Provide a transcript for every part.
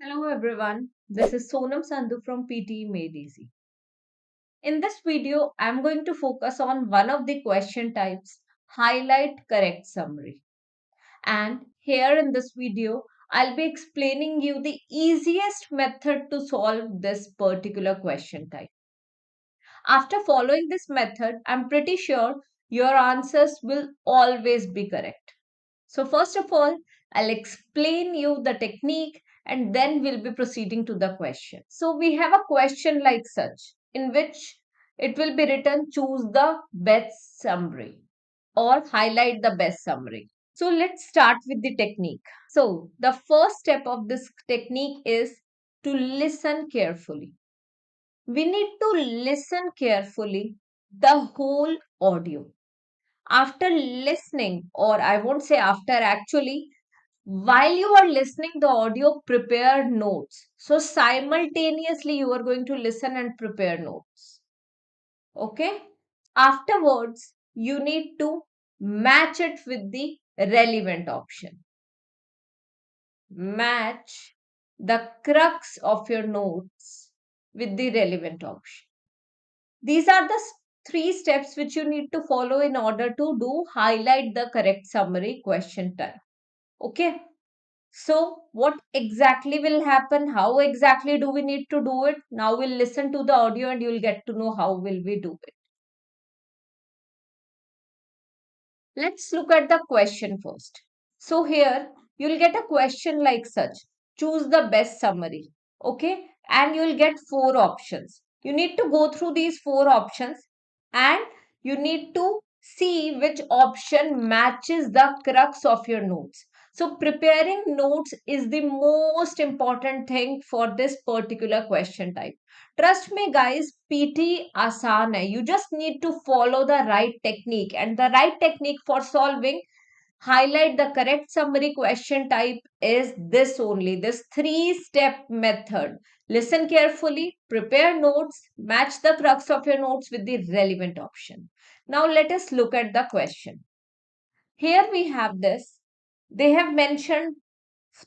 Hello everyone, this is Sonam Sandhu from PTE Made Easy. In this video, I'm going to focus on one of the question types, highlight correct summary. And here in this video, I'll be explaining you the easiest method to solve this particular question type. After following this method, I'm pretty sure your answers will always be correct. So first of all, I'll explain you the technique and then we'll be proceeding to the question. So we have a question like such in which it will be written choose the best summary or highlight the best summary. So let's start with the technique. So the first step of this technique is to listen carefully. We need to listen carefully the whole audio. After listening, or I won't say after actually, while you are listening the audio, prepare notes. So simultaneously you are going to listen and prepare notes. Okay. Afterwards, you need to match it with the relevant option. Match the crux of your notes with the relevant option. These are the three steps which you need to follow in order to do highlight the correct summary question type. Okay. So, what exactly will happen? How exactly do we need to do it? Now we'll listen to the audio and you'll get to know how will we do it. Let's look at the question first. So here you'll get a question like such. Choose the best summary. Okay. And you'll get four options. You need to go through these four options and you need to see which option matches the crux of your notes. So preparing notes is the most important thing for this particular question type. Trust me guys, PT आसान है. You just need to follow the right technique, and the right technique for solving highlight the correct summary question type is this only, this three-step method. Listen carefully, prepare notes, match the crux of your notes with the relevant option. Now let us look at the question. Here we have this. They have mentioned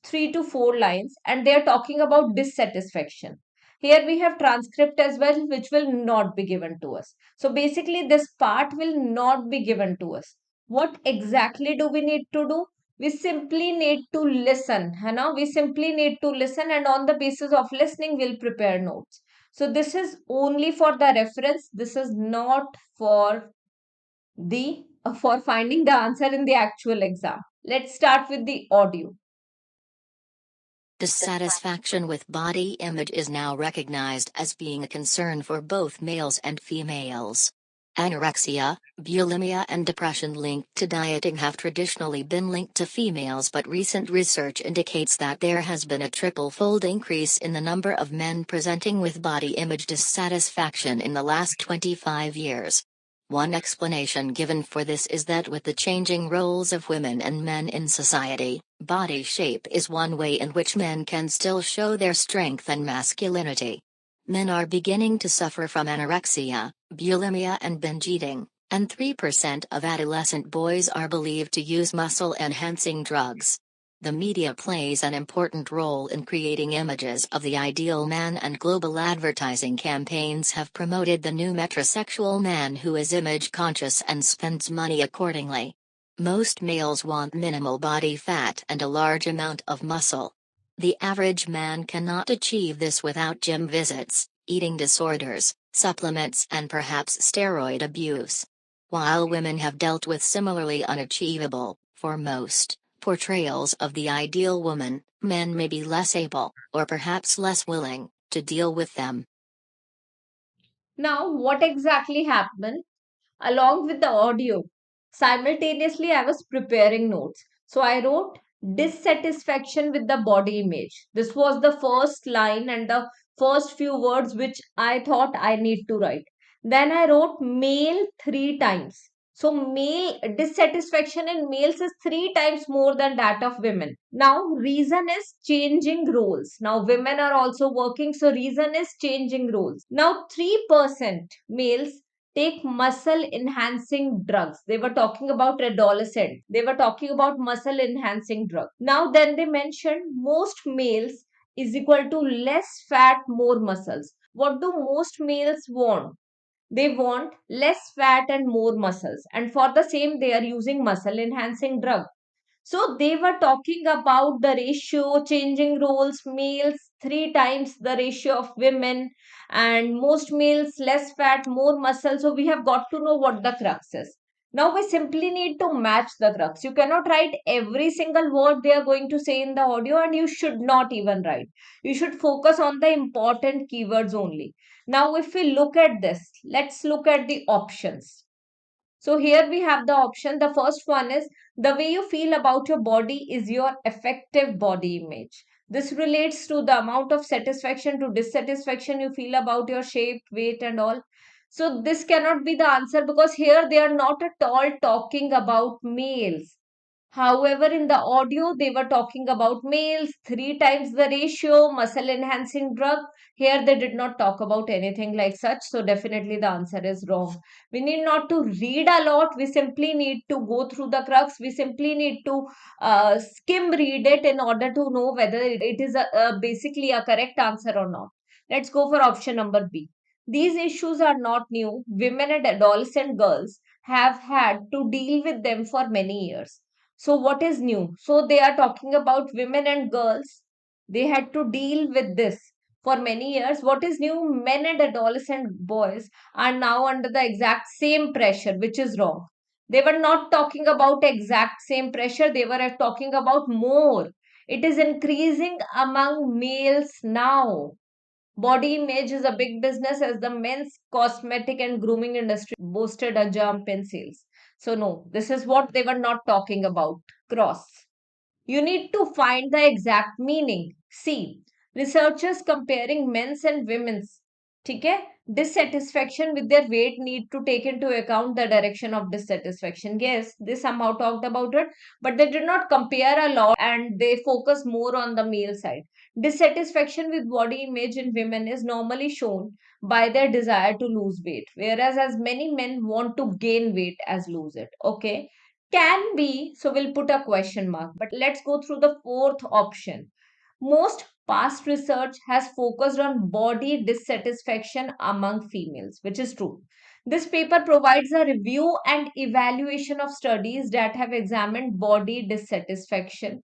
3 to 4 lines and they are talking about dissatisfaction. Here we have transcript as well, which will not be given to us. So basically this part will not be given to us. What exactly do we need to do? We simply need to listen. We simply need to listen, and on the basis of listening we'll prepare notes. So this is only for the reference. This is not for finding the answer in the actual exam. Let's start with the audio. Dissatisfaction with body image is now recognized as being a concern for both males and females. Anorexia, bulimia, and depression linked to dieting have traditionally been linked to females, but recent research indicates that there has been a triple-fold increase in the number of men presenting with body image dissatisfaction in the last 25 years. One explanation given for this is that with the changing roles of women and men in society, body shape is one way in which men can still show their strength and masculinity. Men are beginning to suffer from anorexia, bulimia, and binge eating, and 3% of adolescent boys are believed to use muscle-enhancing drugs. The media plays an important role in creating images of the ideal man, and global advertising campaigns have promoted the new metrosexual man who is image conscious and spends money accordingly. Most males want minimal body fat and a large amount of muscle. The average man cannot achieve this without gym visits, eating disorders, supplements, and perhaps steroid abuse. While women have dealt with similarly unachievable, for most, portrayals of the ideal woman, men may be less able, or perhaps less willing, to deal with them. Now, what exactly happened? Along with the audio, simultaneously I was preparing notes. So I wrote dissatisfaction with the body image. This was the first line and the first few words which I thought I need to write. Then I wrote male three times. So male dissatisfaction in males is three times more than that of women. Now reason is changing roles. Now women are also working, so reason is changing roles. Now 3% males take muscle enhancing drugs. They were talking about adolescent. They were talking about muscle enhancing drug. Now then they mentioned most males is equal to less fat, more muscles. What do most males want? They want less fat and more muscles. And for the same, they are using muscle enhancing drug. So they were talking about the ratio, changing roles, males three times the ratio of women, and most males less fat, more muscle. So we have got to know what the crux is. Now we simply need to match the crux. You cannot write every single word they are going to say in the audio, and you should not even write. You should focus on the important keywords only. Now, if we look at this, let's look at the options. So here we have the option. The first one is the way you feel about your body is your effective body image. This relates to the amount of satisfaction to dissatisfaction you feel about your shape, weight, and all. So this cannot be the answer because here they are not at all talking about males. However, in the audio, they were talking about males, three times the ratio, muscle enhancing drug. Here, they did not talk about anything like such. So, definitely the answer is wrong. We need not to read a lot. We simply need to go through the crux. We simply need to skim read it in order to know whether it is basically a correct answer or not. Let's go for option number B. These issues are not new. Women and adolescent girls have had to deal with them for many years. So, what is new? So, they are talking about women and girls. They had to deal with this for many years. What is new? Men and adolescent boys are now under the exact same pressure, which is wrong. They were not talking about exact same pressure, they were talking about more. It is increasing among males now. Body image is a big business as the men's cosmetic and grooming industry boasted a jump in sales. So, no, this is what they were not talking about. Cross. You need to find the exact meaning. See, researchers comparing men's and women's ठीक है dissatisfaction with their weight need to take into account the direction of dissatisfaction. Yes, they somehow talked about it, but they did not compare a lot and they focus more on the male side. Dissatisfaction with body image in women is normally shown by their desire to lose weight, whereas as many men want to gain weight as lose it. Okay, can be, so we'll put a question mark. But let's go through the fourth option. Most past research has focused on body dissatisfaction among females, which is true. This paper provides a review and evaluation of studies that have examined body dissatisfaction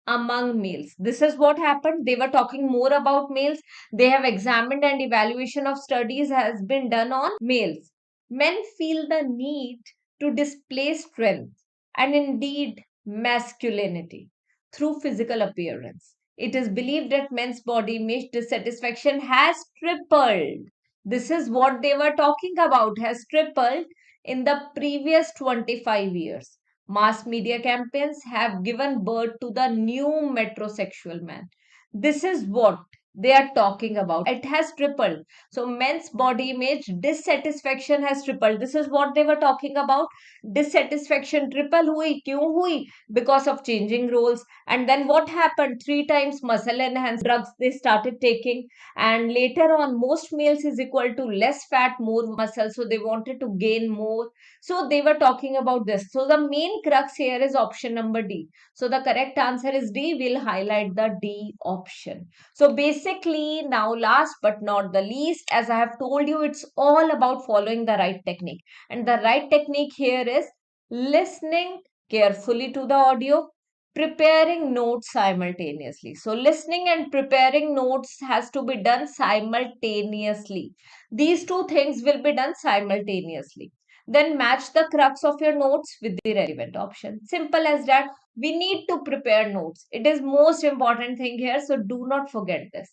among males. This is what happened. They were talking more about males. They have examined and evaluation of studies has been done on males. Men feel the need to display strength and indeed masculinity through physical appearance. It is believed that men's body image dissatisfaction has tripled. This is what they were talking about, has tripled in the previous 25 years. Mass media campaigns have given birth to the new metrosexual man. This is what they are talking about. It has tripled. So, men's body image dissatisfaction has tripled. This is what they were talking about. Dissatisfaction triple hui. Kyun hui? Because of changing roles. And then what happened? Three times muscle enhancing drugs they started taking. And later on, most males is equal to less fat, more muscle. So, they wanted to gain more. So they were talking about this. So the main crux here is option number D. So the correct answer is D. We'll highlight the D option. So basically now last but not the least, as I have told you, it's all about following the right technique. And the right technique here is listening carefully to the audio, preparing notes simultaneously. So listening and preparing notes has to be done simultaneously. These two things will be done simultaneously. Then match the crux of your notes with the relevant option. Simple as that. We need to prepare notes. It is most important thing here. So do not forget this.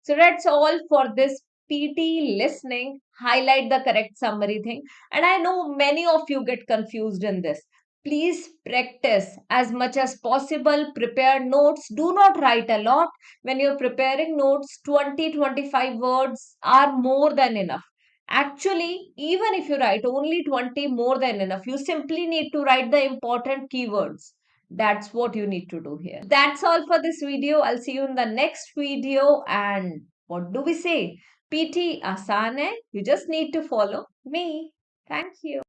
So that's all for this PT listening. Highlight the correct summary thing. And I know many of you get confused in this. Please practice as much as possible. Prepare notes. Do not write a lot. When you're preparing notes, 20-25 words are more than enough. Actually, even if you write only 20, more than enough. You simply need to write the important keywords. That's what you need to do here. That's all for this video. I'll see you in the next video. And what do we say? PT आसान है. You just need to follow me. Thank you.